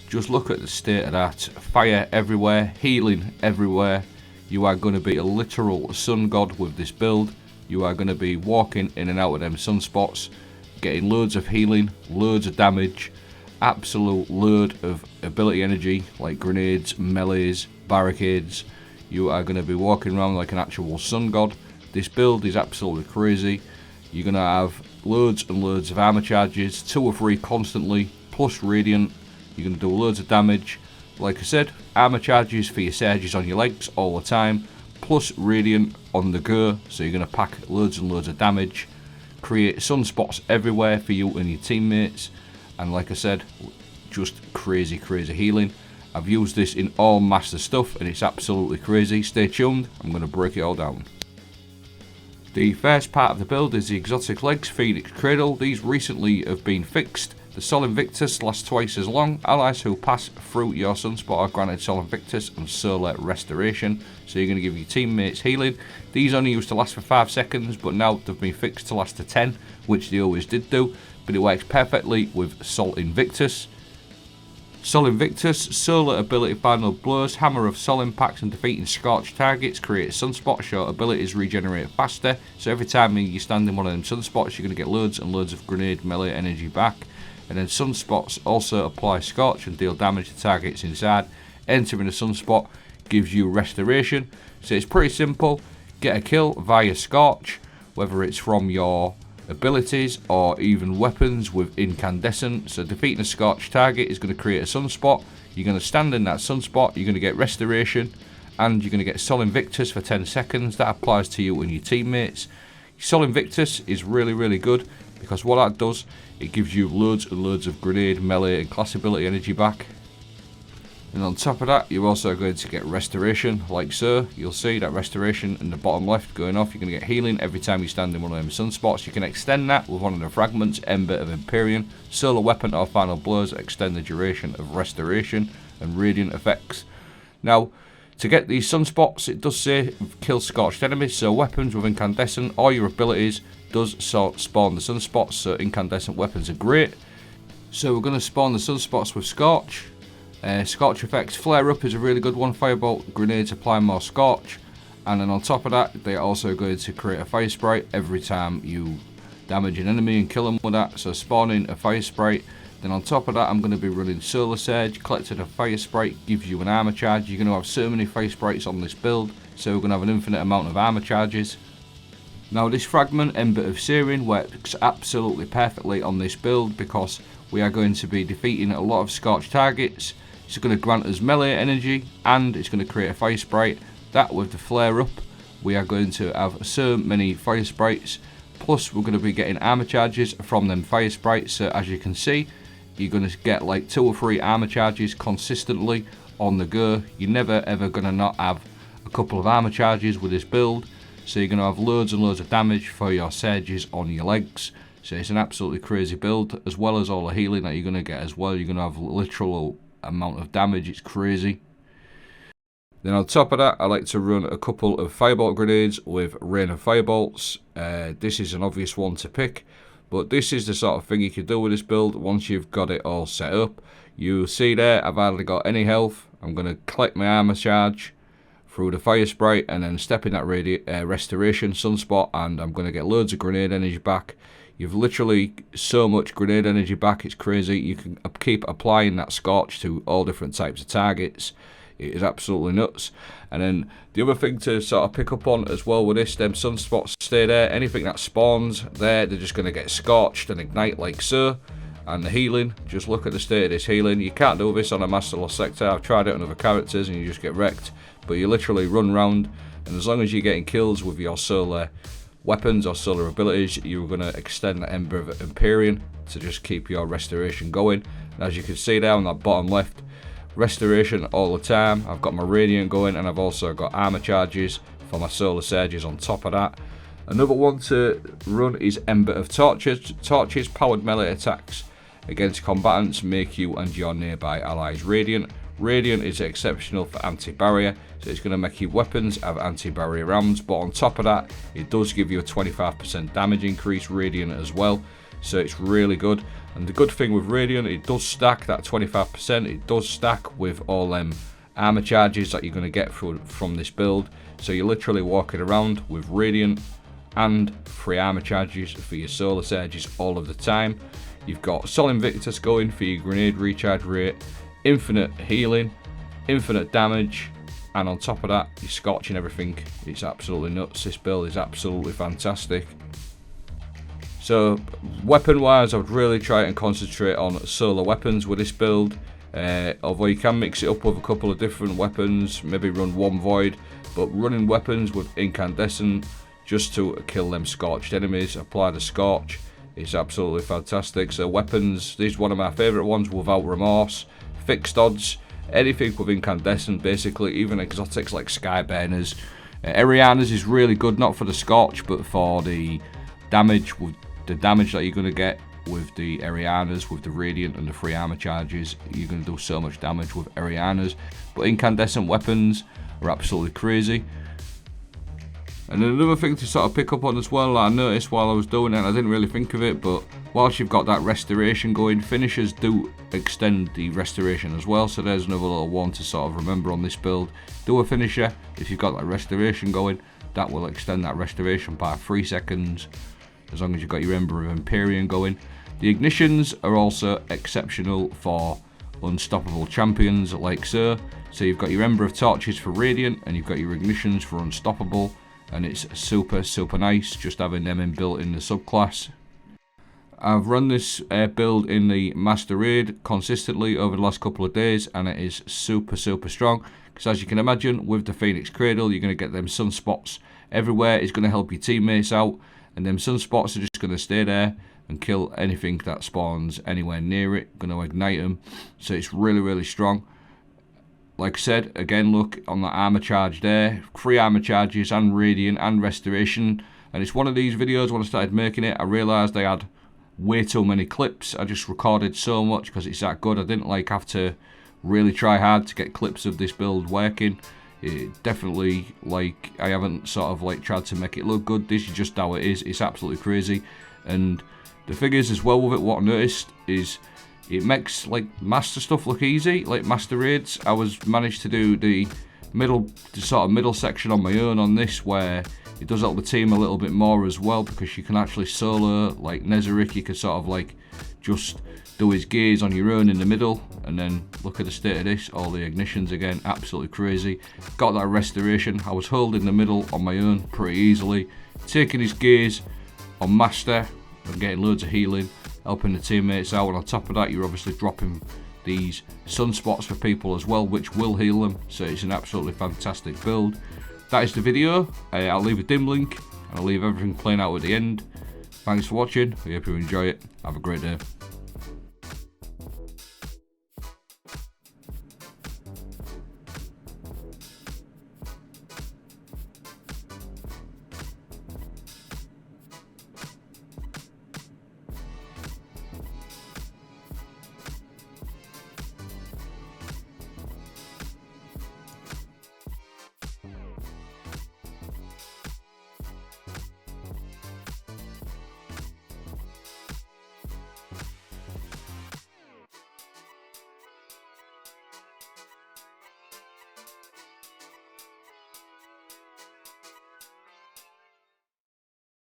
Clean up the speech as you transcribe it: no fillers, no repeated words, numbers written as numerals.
Just look at the state of that. Fire everywhere, healing everywhere. You are going to be a literal sun god with this build. You are going to be walking in and out of them sunspots, getting loads of healing, loads of damage, absolute load of ability energy like grenades, melees, barricades. You are going to be walking around like an actual sun god. This build is absolutely crazy. You're going to have loads and loads of armor charges, 2 or 3 constantly, plus radiant. You're going to do loads of damage. Like I said, armor charges for your surges on your legs all the time, plus radiant on the go, so you're going to pack loads and loads of damage. Create sunspots everywhere for you and your teammates, and like I said, just crazy healing. I've used this in all master stuff and it's absolutely crazy. Stay tuned, I'm going to break it all down. The first part of the build is the exotic legs, Phoenix Cradle. These recently have been fixed. The Sol Invictus lasts twice as long. Allies who pass through your sunspot are granted Sol Invictus and solar restoration. So you're going to give your teammates healing. These only used to last for 5 seconds, but now they've been fixed to last to 10, which they always did do. But it works perfectly with Sol Invictus. Sol Invictus, solar ability final blows, hammer of sol impacts and defeating Scorch targets, create sunspots. Your abilities regenerate faster, so every time you stand in one of them sunspots you're going to get loads and loads of grenade melee energy back. And then sunspots also apply Scorch and deal damage to targets inside. Entering a sunspot gives you restoration, so it's pretty simple. Get a kill via Scorch, whether it's from your abilities or even weapons with incandescent. So defeating a Scorch target is going to create a sunspot. You're going to stand in that sunspot, you're going to get restoration, and you're going to get Sol Invictus for 10 seconds. That applies to you and your teammates. Sol Invictus is really good because what that does, it gives you loads and loads of grenade, melee and class ability energy back. And on top of that, you're also going to get restoration, like so. You'll see that restoration in the bottom left going off. You're going to get healing every time you stand in one of them sunspots. You can extend that with one of the fragments, Ember of Empyrean. Solar weapon or final blows extend the duration of restoration and radiant effects. Now, to get these sunspots, it does say kill scorched enemies, so weapons with incandescent or your abilities does spawn the sunspots, so incandescent weapons are great. So we're going to spawn the sunspots with Scorch. Scorch effects, flare up is a really good one. Firebolt grenades apply more Scorch, and then on top of that they're also going to create a fire sprite every time you damage an enemy and kill them with that, so spawning a fire sprite. Then on top of that I'm going to be running Solar Surge. Collecting a fire sprite gives you an armor charge. You're going to have so many fire sprites on this build, so we're going to have an infinite amount of armor charges. Now this fragment, Ember of Searing, works absolutely perfectly on this build because we are going to be defeating a lot of Scorch targets. It's going to grant us melee energy and it's going to create a fire sprite. That with the flare up, we are going to have so many fire sprites. Plus we're going to be getting armor charges from them fire sprites. So as you can see, you're going to get like 2 or 3 armor charges consistently on the go. You're never ever going to not have a couple of armor charges with this build. So you're going to have loads and loads of damage for your surges on your legs. So it's an absolutely crazy build, as well as all the healing that you're going to get as well. You're going to have literal amount of damage, it's crazy. Then on top of that, I like to run a couple of firebolt grenades with rain of firebolts. This is an obvious one to pick, but this is the sort of thing you can do with this build once you've got it all set up. You see there, I've hardly got any health. I'm going to collect my armor charge through the fire sprite and then step in that restoration sunspot, and I'm going to get loads of grenade energy back. You've literally so much grenade energy back, it's crazy. You can keep applying that Scorch to all different types of targets. It is absolutely nuts. And then the other thing to sort of pick up on as well with this, them sunspots stay there. Anything that spawns there, they're just going to get scorched and ignite like so. And the healing, just look at the state of this healing. You can't do this on a Master Lost Sector. I've tried it on other characters and you just get wrecked. But you literally run round, and as long as you're getting kills with your solar weapons or solar abilities, you're going to extend the Ember of Empyrean to just keep your restoration going. And as you can see there on that bottom left, restoration all the time. I've got my radiant going, and I've also got armor charges for my solar surges on top of that. Another one to run is Ember of Torches. Torches powered melee attacks against combatants make you and your nearby allies radiant. Radiant is exceptional for anti-barrier, so it's going to make your weapons have anti-barrier rounds, but on top of that it does give you a 25% damage increase, radiant as well, so it's really good. And the good thing with Radiant, it does stack that 25%. It does stack with all them armor charges that you're going to get from this build. So you're literally walking around with Radiant and free armor charges for your solar surges all of the time. You've got Sol Invictus going for your grenade recharge rate, infinite healing, infinite damage, and on top of that, you're scorching everything. It's absolutely nuts. This build is absolutely fantastic. So weapon wise, I would really try and concentrate on solar weapons with this build. Although you can mix it up with a couple of different weapons, maybe run one void, but running weapons with incandescent just to kill them scorched enemies, apply the scorch, it's absolutely fantastic. So weapons, this is one of my favourite ones, without remorse, fixed odds, anything with incandescent basically, even exotics like skyburners. Emperyeans is really good, not for the scorch but for the damage, with the damage that you're going to get with the Emperyeans, with the Radiant and the free armor charges. You're going to do so much damage with Emperyeans, but incandescent weapons are absolutely crazy. And another thing to sort of pick up on as well, I noticed while I was doing it, I didn't really think of it, but whilst you've got that restoration going, finishers do extend the restoration as well, so there's another little one to sort of remember on this build. Do a finisher, if you've got that restoration going, that will extend that restoration by 3 seconds, as long as you've got your Ember of Empyrean going. The ignitions are also exceptional for unstoppable champions like so. So you've got your Ember of Torches for Radiant, and you've got your ignitions for unstoppable, and it's super nice just having them inbuilt in the subclass. I've run this build in the Master Raid consistently over the last couple of days, and it is super strong, because as you can imagine, with the Phoenix Cradle, you're going to get them sunspots everywhere. It's going to help your teammates out, and them sunspots are just going to stay there and kill anything that spawns anywhere near it, going to ignite them. So it's really strong. Like I said, again, look on that armor charge there, 3 armor charges and Radiant and Restoration. And it's one of these videos, when I started making it, I realised I had way too many clips. I just recorded so much because it's that good. I didn't like have to really try hard to get clips of this build working. It definitely, like, I haven't sort of like tried to make it look good. This is just how it is. It's absolutely crazy. And the thing is as well with it, what I noticed is it makes like master stuff look easy, like master raids. I managed to do the sort of middle section on my own on this, where it does help the team a little bit more as well, because you can actually solo, like Nezarec, you can sort of like just do his gaze on your own in the middle, and then look at the state of this, all the ignitions again, absolutely crazy. Got that restoration, I was holding the middle on my own pretty easily, taking his gaze on master and getting loads of healing, helping the teammates out, and on top of that you're obviously dropping these sunspots for people as well, which will heal them. So it's an absolutely fantastic build. That is the video. I'll leave a dim link and I'll leave everything playing out at the end. Thanks for watching. I hope you enjoy it. Have a great day.